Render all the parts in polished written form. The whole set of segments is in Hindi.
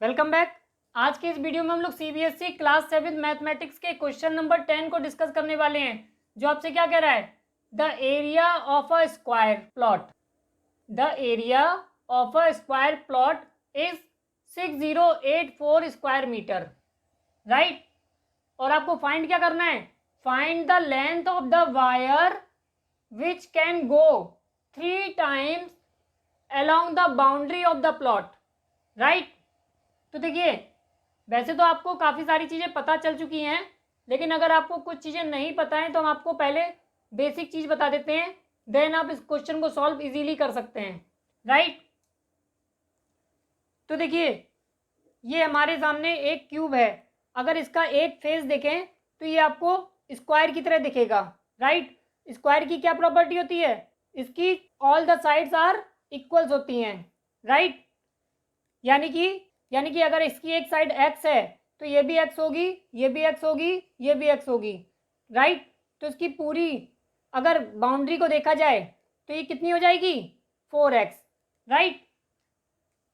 Welcome back. आज के इस वीडियो में हम लोग सीबीएसई क्लास 7 मैथमेटिक्स के क्वेश्चन नंबर 10 को डिस्कस करने वाले हैं, जो आपसे क्या कह रहा है, the area of a square plot. The area of a square plot is 6084 square metre, right. और आपको फाइंड क्या करना है, find the length of the wire which can go 3 times along the boundary of the plot, right. तो देखिए, वैसे तो आपको काफ़ी सारी चीज़ें पता चल चुकी हैं, लेकिन अगर आपको कुछ चीज़ें नहीं पता हैं तो हम आपको पहले बेसिक चीज़ बता देते हैं, देन आप इस क्वेश्चन को सॉल्व इजीली कर सकते हैं, राइट। तो देखिए, ये हमारे सामने एक क्यूब है। अगर इसका एक फेस देखें तो ये आपको स्क्वायर की तरह दिखेगा, राइट। स्क्वायर की क्या प्रॉपर्टी होती है, इसकी all the sides are equals होती हैं, राइट। यानी कि अगर इसकी एक साइड एक्स है तो ये भी एक्स होगी, ये भी एक्स होगी, ये भी एक्स होगी, राइट। तो इसकी पूरी अगर बाउंड्री को देखा जाए तो ये कितनी हो जाएगी, 4x, राइट।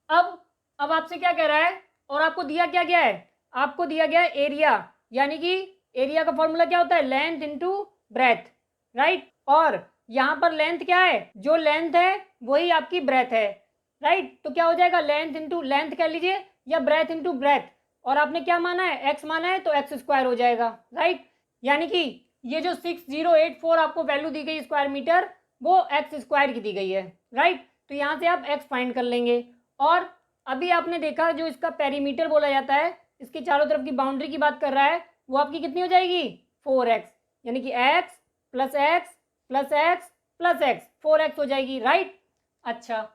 अब आपसे क्या कह रहा है, और आपको दिया क्या गया है, आपको दिया गया है एरिया, यानी कि एरिया का फॉर्मूला क्या होता है, लेंथ इनटू ब्रेथ, राइट। और यहाँ पर लेंथ क्या है, जो लेंथ है वही आपकी ब्रेथ है, राइट। तो क्या हो जाएगा, लेंथ इंटू लेंथ कह लीजिए या ब्रेथ इंटू ब्रेथ, और आपने क्या माना है, एक्स माना है तो एक्स स्क्वायर हो जाएगा, राइट। यानी कि ये जो 6084 आपको वैल्यू दी गई स्क्वायर मीटर, वो एक्स स्क्वायर की दी गई है, राइट। तो यहाँ से आप एक्स फाइंड कर लेंगे। और अभी आपने देखा जो इसका पेरीमीटर बोला जाता है, इसके चारों तरफ की बाउंड्री की बात कर रहा है, वो आपकी कितनी हो जाएगी, 4x, यानी कि x plus x plus x plus x, 4x हो जाएगी, राइट। अच्छा,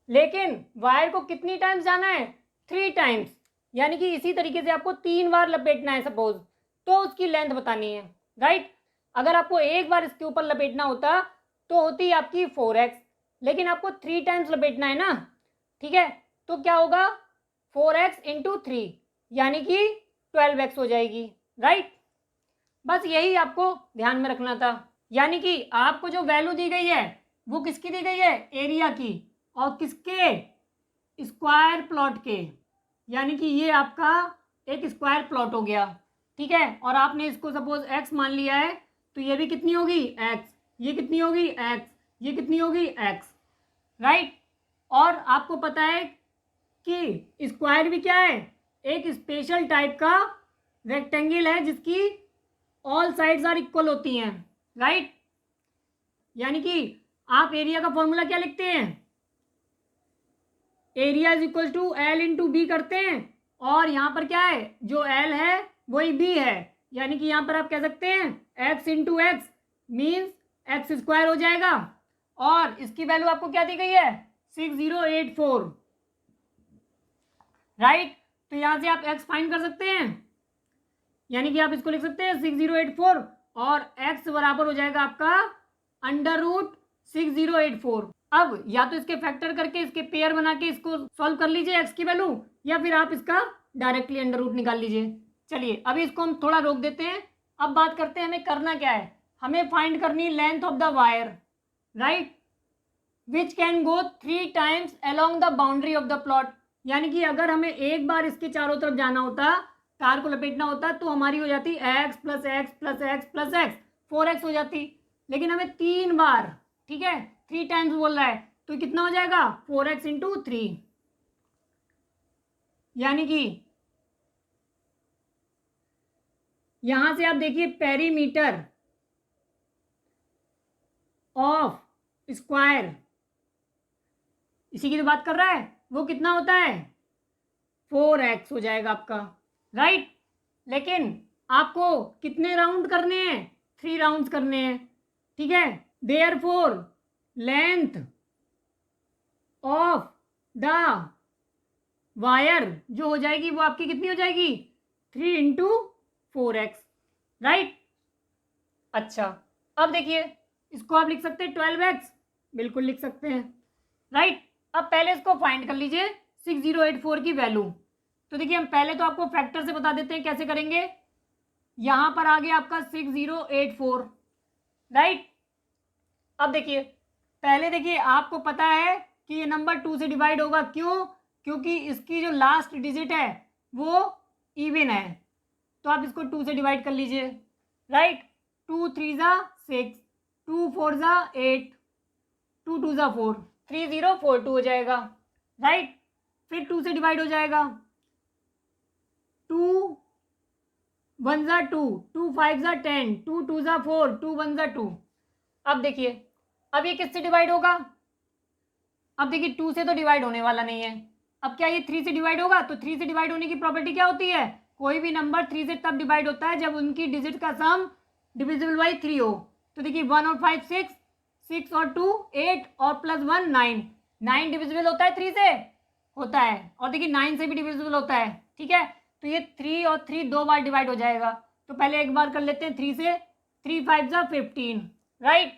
लेकिन वायर को कितनी टाइम्स जाना है, 3 टाइम्स, यानी कि इसी तरीके से आपको 3 बार लपेटना है सपोज, तो उसकी लेंथ बतानी है, राइट। अगर आपको एक बार इसके ऊपर लपेटना होता तो होती आपकी 4x, लेकिन आपको 3 टाइम्स लपेटना है ना, ठीक है। तो क्या होगा, 4x इंटू 3, यानी कि 12x हो जाएगी, राइट। बस यही आपको ध्यान में रखना था। यानी कि आपको जो वैल्यू दी गई है वो किसकी दी गई है, एरिया की, और किसके, स्क्वायर प्लॉट के, यानी कि ये आपका एक स्क्वायर प्लॉट हो गया, ठीक है। और आपने इसको सपोज x मान लिया है, तो ये भी कितनी होगी, x, ये कितनी होगी, x, ये कितनी होगी, x, राइट। और आपको पता है कि स्क्वायर भी क्या है, एक स्पेशल टाइप का रेक्टेंगल है जिसकी ऑल साइड्स आर इक्वल होती हैं, राइट। यानी कि आप एरिया का फॉर्मूला क्या लिखते हैं, area is equal to L into B करते हैं, और यहाँ पर क्या है, जो एल है वही बी है, यानी कि यहाँ पर आप कह सकते हैं x into x means x square हो जाएगा। और इसकी वैल्यू आपको क्या दी गई है, 6084, राइट। तो यहाँ से आप एक्स फाइंड कर सकते हैं, यानी कि आप इसको लिख सकते हैं 6084, और एक्स बराबर हो जाएगा आपका अंडर रूट 6084। अब या तो इसके फैक्टर करके इसके पेयर बना के इसको सॉल्व कर लीजिए एक्स की वैल्यू, या फिर आप इसका डायरेक्टली अंडर रूट निकाल लीजिए। चलिए अभी इसको हम थोड़ा रोक देते हैं, अब बात करते हैं हमें करना क्या है, हमें फाइंड करनी length of the wire, right, which can go 3 times along the boundary of the plot. यानी कि अगर हमें एक बार इसके चारों तरफ जाना होता, तार को लपेटना होता, तो हमारी हो जाती x plus x plus x plus x, 4x हो जाती, लेकिन हमें 3 बार, ठीक है, 3 टाइम्स बोल रहा है, तो कितना हो जाएगा, 4x इंटू 3, यानी कि यहां से आप देखिए पेरीमीटर ऑफ स्क्वायर, इसी की तो बात कर रहा है, वो कितना होता है, 4x हो जाएगा आपका, राइट। लेकिन आपको कितने राउंड करने हैं, 3 राउंड्स करने हैं, ठीक है। Therefore length of the wire जो हो जाएगी वो आपकी कितनी हो जाएगी, 3 इंटू 4x, राइट। अच्छा, अब देखिए इसको आप लिख सकते हैं 12x, बिल्कुल लिख सकते हैं, राइट। अब पहले इसको फाइंड कर लीजिए 6084 की वैल्यू। तो देखिए हम पहले तो आपको फैक्टर से बता देते हैं कैसे करेंगे। यहां पर आ गया आपका 6084, राइट। अब देखिए, पहले देखिए आपको पता है कि ये नंबर 2 से डिवाइड होगा, क्यों, क्योंकि इसकी जो लास्ट डिजिट है वो इवन है, तो आप इसको 2 से डिवाइड कर लीजिए, राइट। 2 3 ज़ा 6, 2 4 ज़ा 8, 2 2 ज़ा 4, 3 0 4 2 हो जाएगा, राइट। फिर 2 से डिवाइड हो जाएगा, 2 1 ज़ा 2, 2 5 ज़ा 10, 2 2 ज़ा 4, 2 1 ज़ा 2। अब देखिए, अब ये किससे डिवाइड होगा? अब देखिए 2 से तो डिवाइड होने वाला नहीं है। अब क्या ये 3 से डिवाइड होगा? तो 3 से डिवाइड होने की प्रॉपर्टी क्या होती है? कोई भी नंबर 3 से तब डिवाइड होता है जब उनकी डिजिट का सम डिविजिबल बाई 3 हो। तो देखिए 1 और 5 6, 6 और 2 8 और प्लस 1 9, 9 डिविजिबल होता है 3 से, होता है। और देखिए 9 से भी डिविजिबल होता है, ठीक है। तो ये 3 और 3 2 बार डिवाइड हो जाएगा। तो पहले एक बार कर लेते हैं 3 से, 3 5 ज़ा 15, राइट।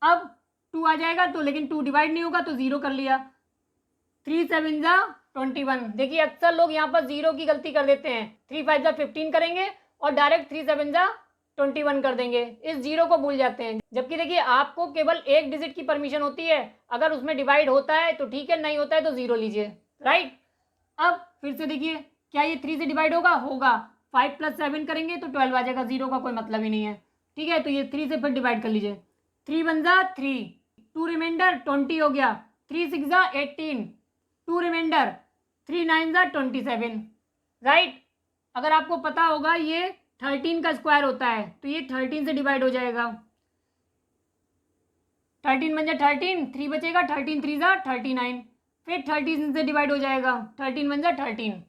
अब 2 आ जाएगा तो, लेकिन 2 डिवाइड नहीं होगा तो 0 कर लिया, 3 7 ज़ा 21। देखिए अक्सर लोग यहाँ पर 0 की गलती कर देते हैं, 3 5 ज़ा 15 करेंगे और डायरेक्ट 3 7 ज़ा 21 कर देंगे, इस 0 को भूल जाते हैं। जबकि देखिए आपको केवल एक डिजिट की परमिशन होती है, अगर उसमें डिवाइड होता है तो ठीक है, नहीं होता है तो 0 लीजिए, राइट। अब फिर से देखिए, क्या ये 3 से डिवाइड होगा? होगा। 5 + 7 करेंगे तो 12 आ जाएगा, 0 का कोई मतलब ही नहीं है, ठीक है। तो ये 3 से फिर डिवाइड कर लीजिए, 3 1 ज़ा 3, 2 रिमाइंडर 20 हो गया, 3 6 ज़ा 18, 2 रिमाइंडर, 3 9 ज़ा 27, राइट। अगर आपको पता होगा ये 13 का स्क्वायर होता है तो ये 13 से डिवाइड हो जाएगा, 13 बन जाए 13, 3 बचेगा, 13 3 ज़ा 39, फिर 13 से डिवाइड हो जाएगा, 13 1 ज़ा 13।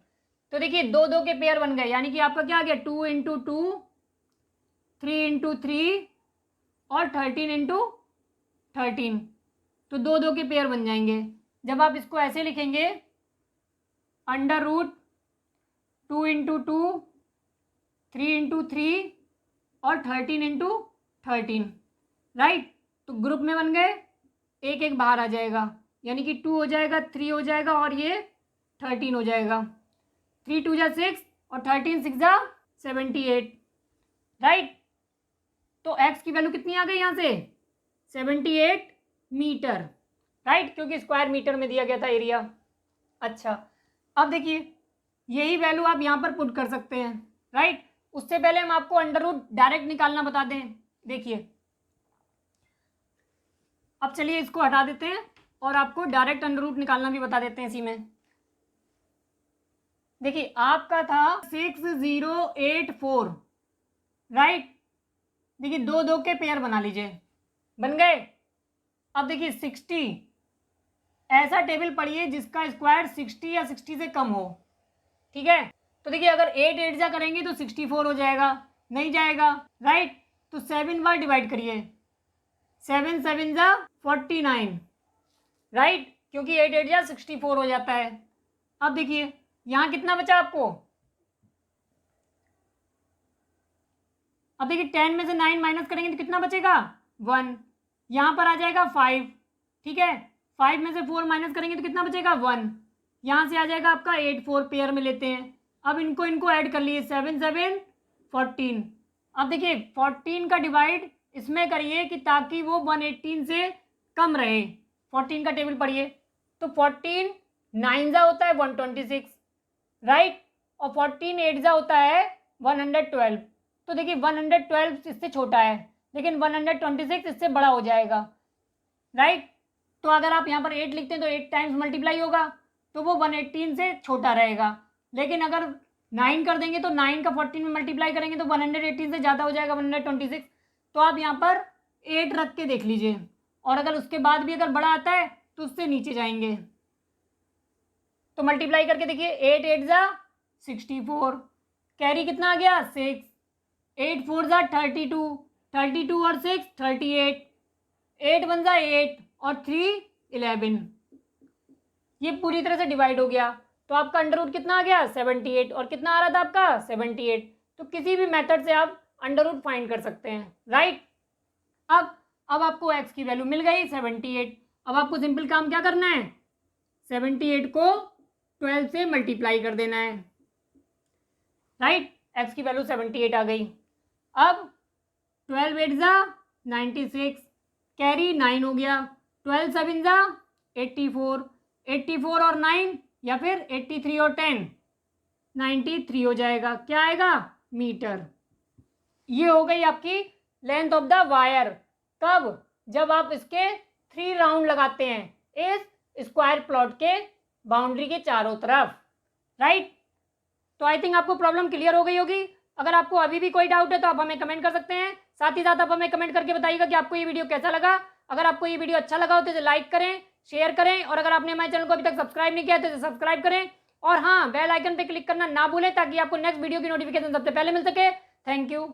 तो देखिए 2 2 के पेयर बन गए, यानी कि आपका क्या आ गया, 2 × 2, 3 × 3 और 13 × 13। तो 2 2 के पेयर बन जाएंगे। जब आप इसको ऐसे लिखेंगे, √2 × 2, 3 × 3 और 13 × 13, राइट। तो ग्रुप में बन गए, एक एक बाहर आ जाएगा, यानी कि 2 हो जाएगा, 3 हो जाएगा और ये 13 हो जाएगा, 3 2 ज़ा 6 और 13 6 ज़ा 78, राइट। तो x की वैल्यू कितनी आ गई यहाँ से? 78 मीटर, राइट, क्योंकि स्क्वायर मीटर में दिया गया था एरिया। अच्छा, अब देखिए यही वैल्यू आप यहाँ पर पुट कर सकते हैं, राइट। उससे पहले हम आपको √ डायरेक्ट निकालना बता दें। देखिए अब चलिए इसको हटा देते हैं और आपको डायरेक्ट √ निकालना भी बता देते हैं इसी में। देखिए आपका था 6084, राइट। देखिए 2 2 के पेयर बना लीजिए, बन गए। अब देखिए 60, ऐसा टेबल पढ़िए जिसका स्क्वायर 60 या 60 से कम हो, ठीक है। तो देखिए अगर 8 8 जा करेंगे तो 64 हो जाएगा, नहीं जाएगा, राइट। तो 7 बार डिवाइड करिए, 7 7 ज़ा 49, राइट, क्योंकि 8 8 जा 64 हो जाता है। अब देखिए यहाँ कितना बचा आपको? अब देखिए 10 में से 9 माइनस करेंगे तो कितना बचेगा? 1। यहाँ पर आ जाएगा 5, ठीक है। 5 में से 4 माइनस करेंगे तो कितना बचेगा? 1। यहाँ से आ जाएगा आपका 8 4 पेयर में लेते हैं। अब इनको ऐड कर लिए, 7 7 14। अब देखिए 14 का डिवाइड इसमें करिए कि ताकि वो 118 से कम रहे। 14 का टेबल पढ़िए, तो 14 9 जा होता है 126, राइट, और 14 8 जा होता है 112। तो देखिए 112 इससे छोटा है, लेकिन 126 इससे बड़ा हो जाएगा, राइट। तो अगर आप यहाँ पर 8 लिखते हैं तो 8 टाइम्स मल्टीप्लाई होगा, तो वो 118 से छोटा रहेगा। लेकिन अगर 9 कर देंगे तो 9 का 14 में मल्टीप्लाई करेंगे तो 118 से ज़्यादा हो जाएगा, 126। तो आप यहाँ पर 8 रख के देख लीजिए, और अगर उसके बाद भी अगर बड़ा आता है तो उससे नीचे जाएंगे। तो मल्टीप्लाई करके देखिए, 8 8 जा 64, कैरी कितना आ गया? 6, 8 4 जा 32, 32 और 6 38, 8 1 जा 8 और 3 11। ये पूरी तरह से डिवाइड हो गया। तो आपका √ कितना आ गया? 78। और कितना आ रहा था आपका? 78। तो किसी भी मेथड से आप √ फाइंड कर सकते हैं, राइट। अब आपको x की वैल्यू मिल गई 78। अब आपको सिंपल काम क्या करना है? 78 को 12 से मल्टीप्लाई कर देना है, राइट। x की वैल्यू 78 आ गई। अब 12 8 जा 96, कैरी 9 हो गया, 12 7 जा 84, 84 और 9 या फिर 83 और 10, 93 हो जाएगा। क्या आएगा? मीटर। ये हो गई आपकी लेंथ ऑफ द वायर। कब? जब आप इसके 3 राउंड लगाते हैं इस स्क्वायर प्लॉट के बाउंड्री के चारों तरफ, राइट। तो आई थिंक आपको प्रॉब्लम क्लियर हो गई होगी। अगर आपको अभी भी कोई डाउट है तो आप हमें कमेंट कर सकते हैं। साथ ही साथ आप हमें कमेंट करके बताइएगा कि आपको ये वीडियो कैसा लगा। अगर आपको ये वीडियो अच्छा लगा हो तो इसे लाइक करें, शेयर करें, और अगर आपने हमारे चैनल को अभी तक सब्सक्राइब नहीं किया तो इसे सब्सक्राइब करें। और हाँ, बेल आइकन पे क्लिक करना ना भूलें ताकि आपको नेक्स्ट वीडियो की नोटिफिकेशन सबसे पहले मिल सके। Thank you.